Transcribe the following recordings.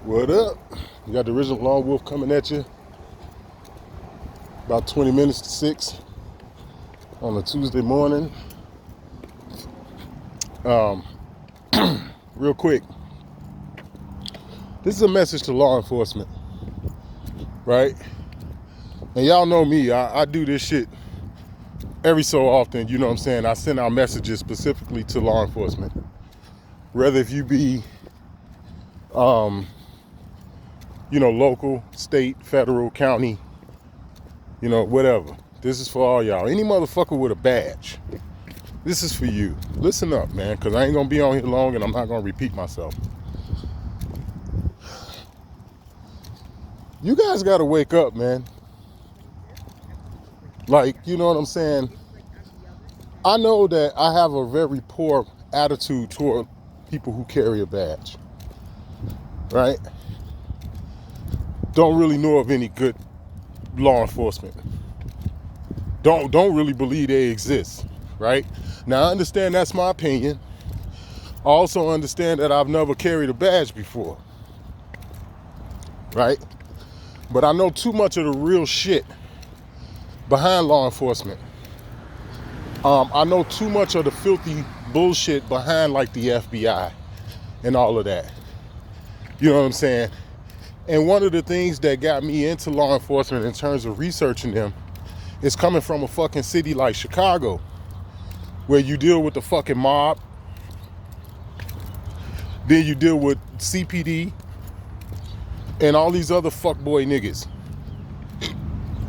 What up? You got the original Lone Wolf coming at you about 20 minutes to 6 on a Tuesday morning. Real quick, this is a message to law enforcement, right? And y'all know me, I do this shit every so often, you know what I'm saying? I send out messages specifically to law enforcement. Whether if you be, local, state, federal, county, whatever. This is for all y'all. Any motherfucker with a badge, this is for you. Listen up, man, because I ain't going to be on here long and I'm not going to repeat myself. You guys got to wake up, man. Like, you know what I'm saying? I know that I have a very poor attitude toward people who carry a badge, right? Don't really know of any good law enforcement. Don't really believe they exist, right? Now, I understand that's my opinion. I also understand that I've never carried a badge before, right? But I know too much of the real shit behind law enforcement. I know too much of the filthy bullshit behind like the FBI and all of that. You know what I'm saying? And one of the things that got me into law enforcement in terms of researching them is coming from a fucking city like Chicago, where you deal with the fucking mob, then you deal with CPD and all these other fuckboy niggas.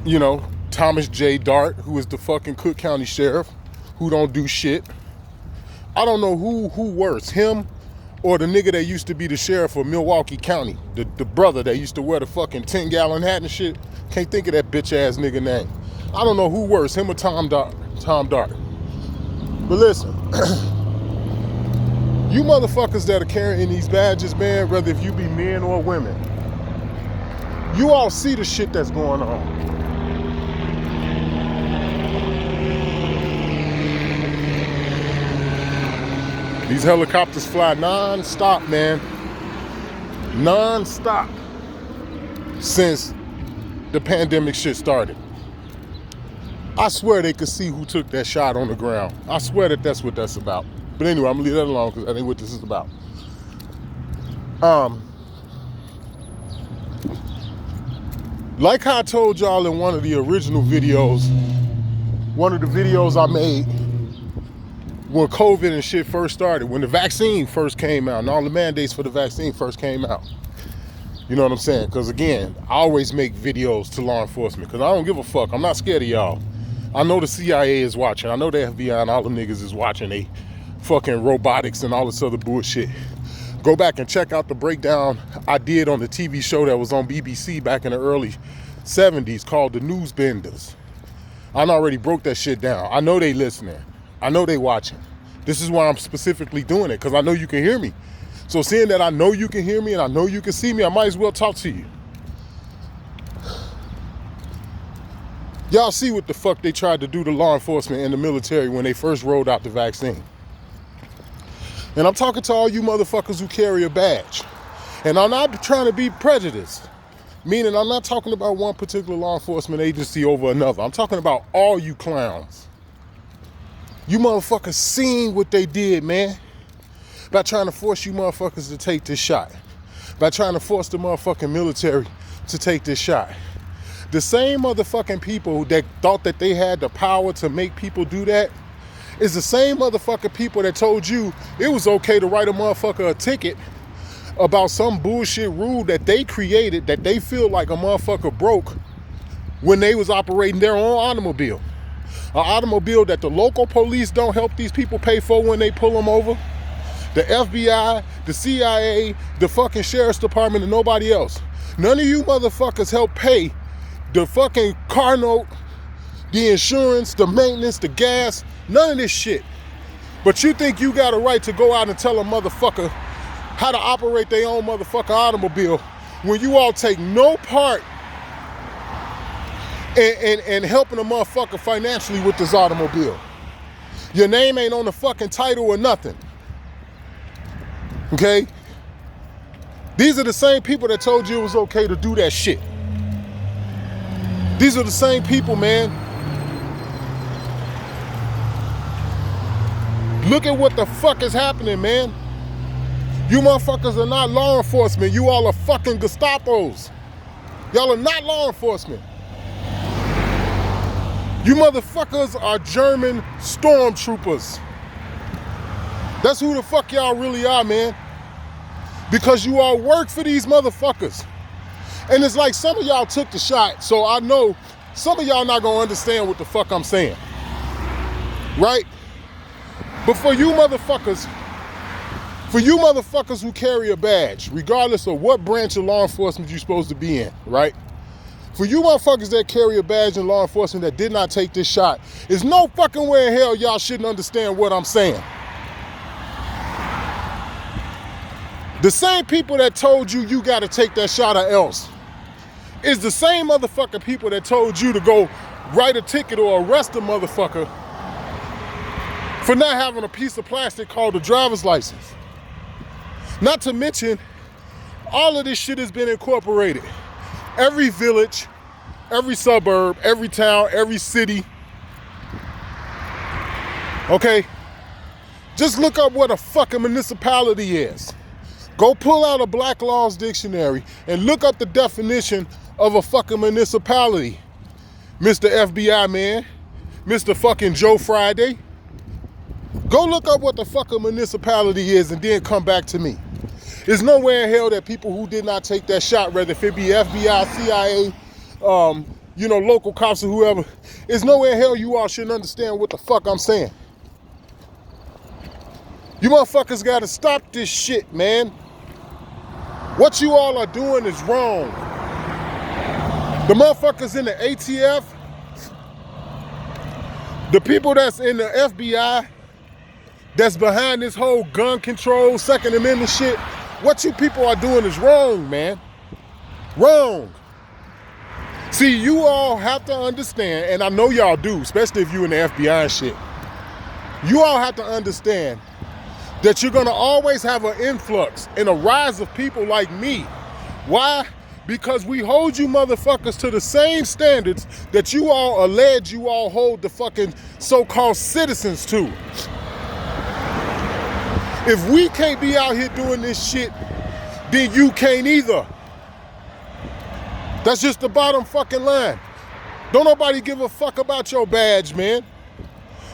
You know, Thomas J. Dart, who is the fucking Cook County Sheriff, who don't do shit. I don't know who worse, him or the nigga that used to be the sheriff of Milwaukee County, the brother that used to wear the fucking 10-gallon hat and shit. Can't think of that bitch ass nigga name. I don't know who worse, him or Tom Dart. But listen, you motherfuckers that are carrying these badges, man, whether if you be men or women, you all see the shit that's going on. These helicopters fly non-stop, man. Non-stop. Since the pandemic shit started. I swear they could see who took that shot on the ground. I swear that that's what that's about. But anyway, I'm gonna leave that alone because that ain't what this is about. Like how I told y'all in one of the original videos, one of the videos I made when COVID and shit first started, when the vaccine first came out and all the mandates for the vaccine first came out. You know what I'm saying? Because again, I always make videos to law enforcement because I don't give a fuck. I'm not scared of y'all. I know the CIA is watching. I know the FBI and all the niggas is watching. They fucking robotics and all this other bullshit. Go back and check out the breakdown I did on the TV show that was on BBC back in the early 70s called The Newsbenders. I already broke that shit down. I know they listening. I know they watching. This is why I'm specifically doing it, because I know you can hear me. So seeing that I know you can hear me and I know you can see me, I might as well talk to you. Y'all see what the fuck they tried to do to law enforcement and the military when they first rolled out the vaccine. And I'm talking to all you motherfuckers who carry a badge. And I'm not trying to be prejudiced. Meaning I'm not talking about one particular law enforcement agency over another. I'm talking about all you clowns. You motherfuckers seen what they did, man. By trying to force you motherfuckers to take this shot. By trying to force the motherfucking military to take this shot. The same motherfucking people that thought that they had the power to make people do that is the same motherfucking people that told you it was okay to write a motherfucker a ticket about some bullshit rule that they created that they feel like a motherfucker broke when they was operating their own automobile. An automobile that the local police don't help these people pay for when they pull them over. The FBI, the CIA, the fucking sheriff's department, and nobody else. None of you motherfuckers help pay the fucking car note, the insurance, the maintenance, the gas, none of this shit. But you think you got a right to go out and tell a motherfucker how to operate their own motherfucking automobile when you all take no part in helping a motherfucker financially with this automobile. Your name ain't on the fucking title or nothing. Okay? These are the same people that told you it was okay to do that shit. These are the same people, man. Look at what the fuck is happening, man. You motherfuckers are not law enforcement. You all are fucking Gestapos. Y'all are not law enforcement. You motherfuckers are German stormtroopers. That's who the fuck y'all really are, man. Because you all work for these motherfuckers. And it's like some of y'all took the shot, so I know some of y'all not gonna understand what the fuck I'm saying. Right? But for you motherfuckers who carry a badge, regardless of what branch of law enforcement you're supposed to be in, right? For you motherfuckers that carry a badge in law enforcement that did not take this shot, there's no fucking way in hell y'all shouldn't understand what I'm saying. The same people that told you you gotta take that shot or else is the same motherfucking people that told you to go write a ticket or arrest a motherfucker for not having a piece of plastic called a driver's license. Not to mention, all of this shit has been incorporated. Every village, every suburb, every town, every city. Okay? Just look up what a fucking municipality is. Go pull out a Black Laws Dictionary and look up the definition of a fucking municipality. Mr. FBI man, Mr. fucking Joe Friday. Go look up what the fucking municipality is and then come back to me. There's nowhere in hell that people who did not take that shot, whether if it be FBI, CIA, local cops or whoever, there's nowhere in hell you all shouldn't understand what the fuck I'm saying. You motherfuckers gotta stop this shit, man. What you all are doing is wrong. The motherfuckers in the ATF, the people that's in the FBI, that's behind this whole gun control, Second Amendment shit, what you people are doing is wrong, man. Wrong. See, you all have to understand, and I know y'all do, especially if you're in the FBI and shit. You all have to understand that you're gonna always have an influx and a rise of people like me. Why? Because we hold you motherfuckers to the same standards that you all allege you all hold the fucking so-called citizens to. If we can't be out here doing this shit, then you can't either. That's just the bottom fucking line. Don't nobody give a fuck about your badge, man.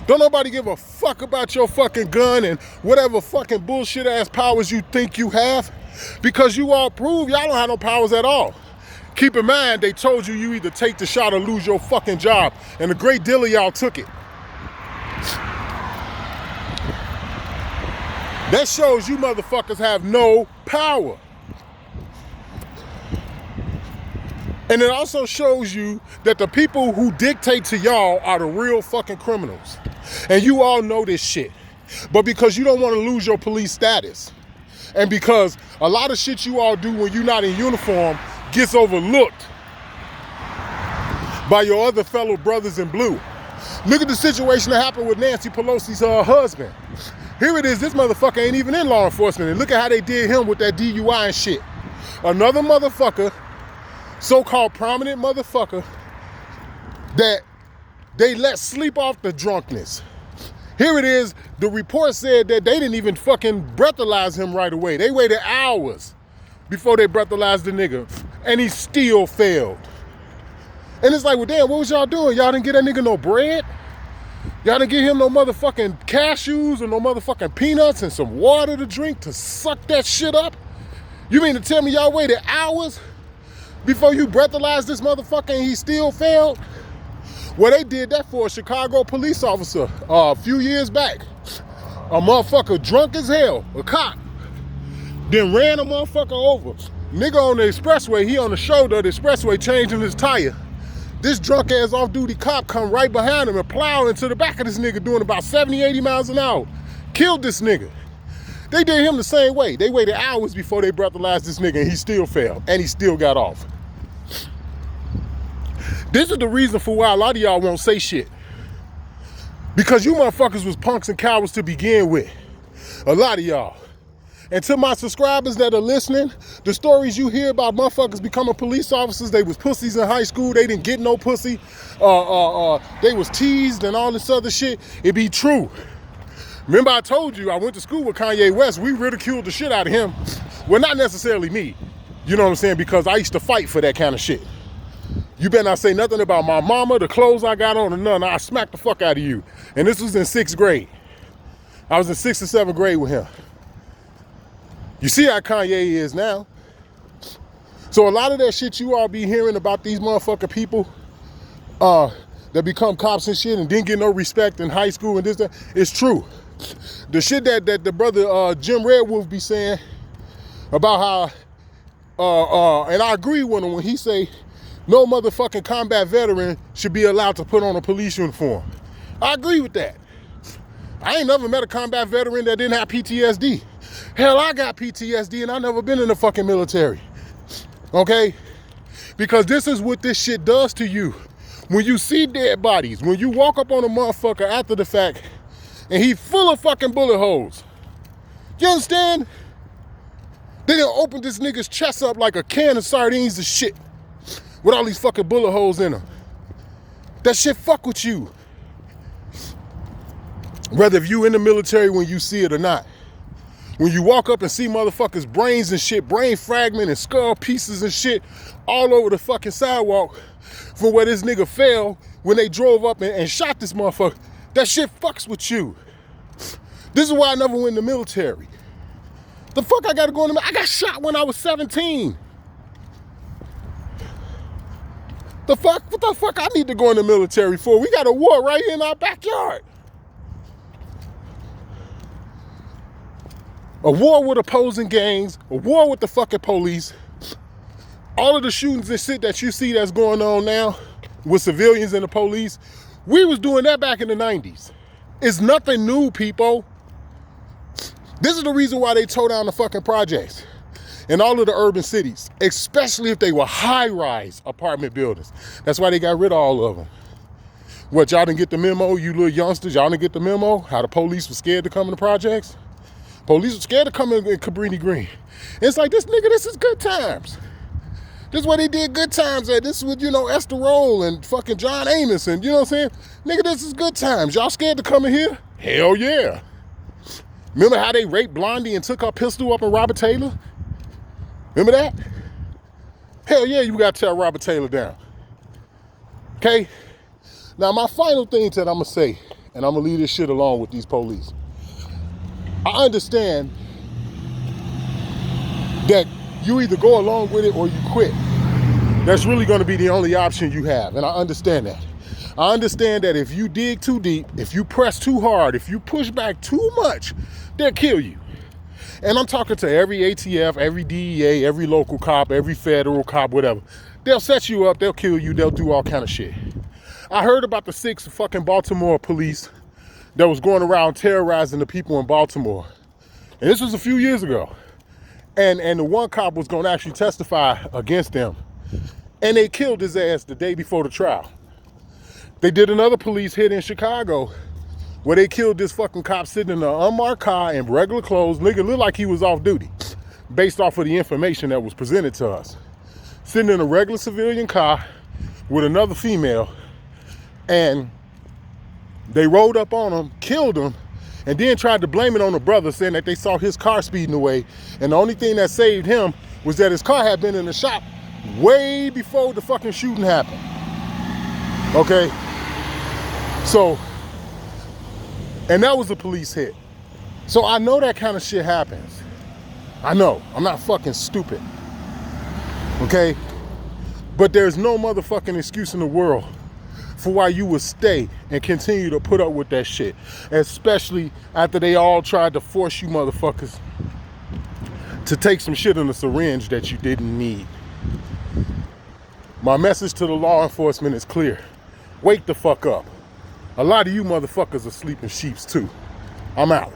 Don't nobody give a fuck about your fucking gun and whatever fucking bullshit ass powers you think you have, because you all prove y'all don't have no powers at all. Keep in mind, they told you you either take the shot or lose your fucking job, and a great deal of y'all took it. That shows you motherfuckers have no power. And it also shows you that the people who dictate to y'all are the real fucking criminals. And you all know this shit. But because you don't want to lose your police status, and because a lot of shit you all do when you're not in uniform gets overlooked by your other fellow brothers in blue. Look at the situation that happened with Nancy Pelosi's husband. Here it is, this motherfucker ain't even in law enforcement, and look at how they did him with that DUI and shit. Another motherfucker, so-called prominent motherfucker, that they let sleep off the drunkenness. Here it is, the report said that they didn't even fucking breathalyze him right away. They waited hours before they breathalyzed the nigga, and he still failed. And it's like, well, damn, what was y'all doing? Y'all didn't get that nigga no bread? Y'all didn't give him no motherfucking cashews or no motherfucking peanuts and some water to drink to suck that shit up? You mean to tell me y'all waited hours before you breathalyzed this motherfucker and he still failed? Well, they did that for a Chicago police officer a few years back. A motherfucker drunk as hell, a cop, then ran a motherfucker over. Nigga on the expressway, he on the shoulder of the expressway changing his tire. This drunk ass off-duty cop come right behind him and plow into the back of this nigga doing about 70, 80 miles an hour. Killed this nigga. They did him the same way. They waited hours before they breathalyzed this nigga and he still failed and he still got off. This is the reason for why a lot of y'all won't say shit. Because you motherfuckers was punks and cowards to begin with. A lot of y'all. And to my subscribers that are listening, the stories you hear about motherfuckers becoming police officers, they was pussies in high school, they didn't get no pussy, they was teased and all this other shit, it be true. Remember I told you I went to school with Kanye West, we ridiculed the shit out of him. Well, not necessarily me, you know what I'm saying, because I used to fight for that kind of shit. You better not say nothing about my mama, the clothes I got on, or none. I smacked the fuck out of you. And this was in 6th grade. I was in 6th or 7th grade with him. You see how Kanye is now. So a lot of that shit you all be hearing about these motherfucking people that become cops and shit and didn't get no respect in high school and this, that, it's true. The shit that the brother Jim Red Wolf be saying about how, and I agree with him when he say, no motherfucking combat veteran should be allowed to put on a police uniform. I agree with that. I ain't never met a combat veteran that didn't have PTSD. Hell, I got PTSD and I never been in the fucking military. Okay? Because this is what this shit does to you. When you see dead bodies, when you walk up on a motherfucker after the fact and he full of fucking bullet holes. You understand? They done opened this nigga's chest up like a can of sardines and shit. With all these fucking bullet holes in them. That shit fuck with you. Whether if you in the military when you see it or not. When you walk up and see motherfuckers' brains and shit, brain fragment and skull pieces and shit all over the fucking sidewalk from where this nigga fell when they drove up and shot this motherfucker, that shit fucks with you. This is why I never went in the military. The fuck I gotta go in the military? I got shot when I was 17. The fuck? What the fuck I need to go in the military for? We got a war right here in our backyard. A war with opposing gangs, a war with the fucking police. All of the shootings and shit that you see that's going on now with civilians and the police, we was doing that back in the 90s. It's nothing new, people. This is the reason why they tore down the fucking projects in all of the urban cities, especially if they were high-rise apartment buildings. That's why they got rid of all of them. What, y'all didn't get the memo, you little youngsters? Y'all didn't get the memo? How the police was scared to come in the projects? Police were scared to come in Cabrini Green. And it's like, this nigga, this is good times. This is where they did good times at. This is with, you know, Esther Roll and fucking John Amos and, you know what I'm saying? Nigga, this is good times. Y'all scared to come in here? Hell yeah. Remember how they raped Blondie and took her pistol up in Robert Taylor? Remember that? Hell yeah, you gotta tear Robert Taylor down. Okay? Now my final thing that I'm gonna say, and I'm gonna leave this shit alone with these police. I understand that you either go along with it or you quit. That's really gonna be the only option you have, and I understand that. I understand that if you dig too deep, if you press too hard, if you push back too much, they'll kill you. And I'm talking to every ATF, every DEA, every local cop, every federal cop, whatever. They'll set you up, they'll kill you, they'll do all kind of shit. I heard about the 6 fucking Baltimore police that was going around terrorizing the people in Baltimore. And this was a few years ago. And the one cop was going to actually testify against them. And they killed his ass the day before the trial. They did another police hit in Chicago where they killed this fucking cop sitting in an unmarked car in regular clothes. Nigga looked like he was off duty based off of the information that was presented to us. Sitting in a regular civilian car with another female, and they rolled up on him, killed him, and then tried to blame it on the brother, saying that they saw his car speeding away. And the only thing that saved him was that his car had been in the shop way before the fucking shooting happened. Okay? So, and that was a police hit. So I know that kind of shit happens. I know. I'm not fucking stupid. Okay? But there's no motherfucking excuse in the world for why you would stay and continue to put up with that shit. Especially after they all tried to force you motherfuckers to take some shit in a syringe that you didn't need. My message to the law enforcement is clear. Wake the fuck up. A lot of you motherfuckers are sleeping sheeps too. I'm out.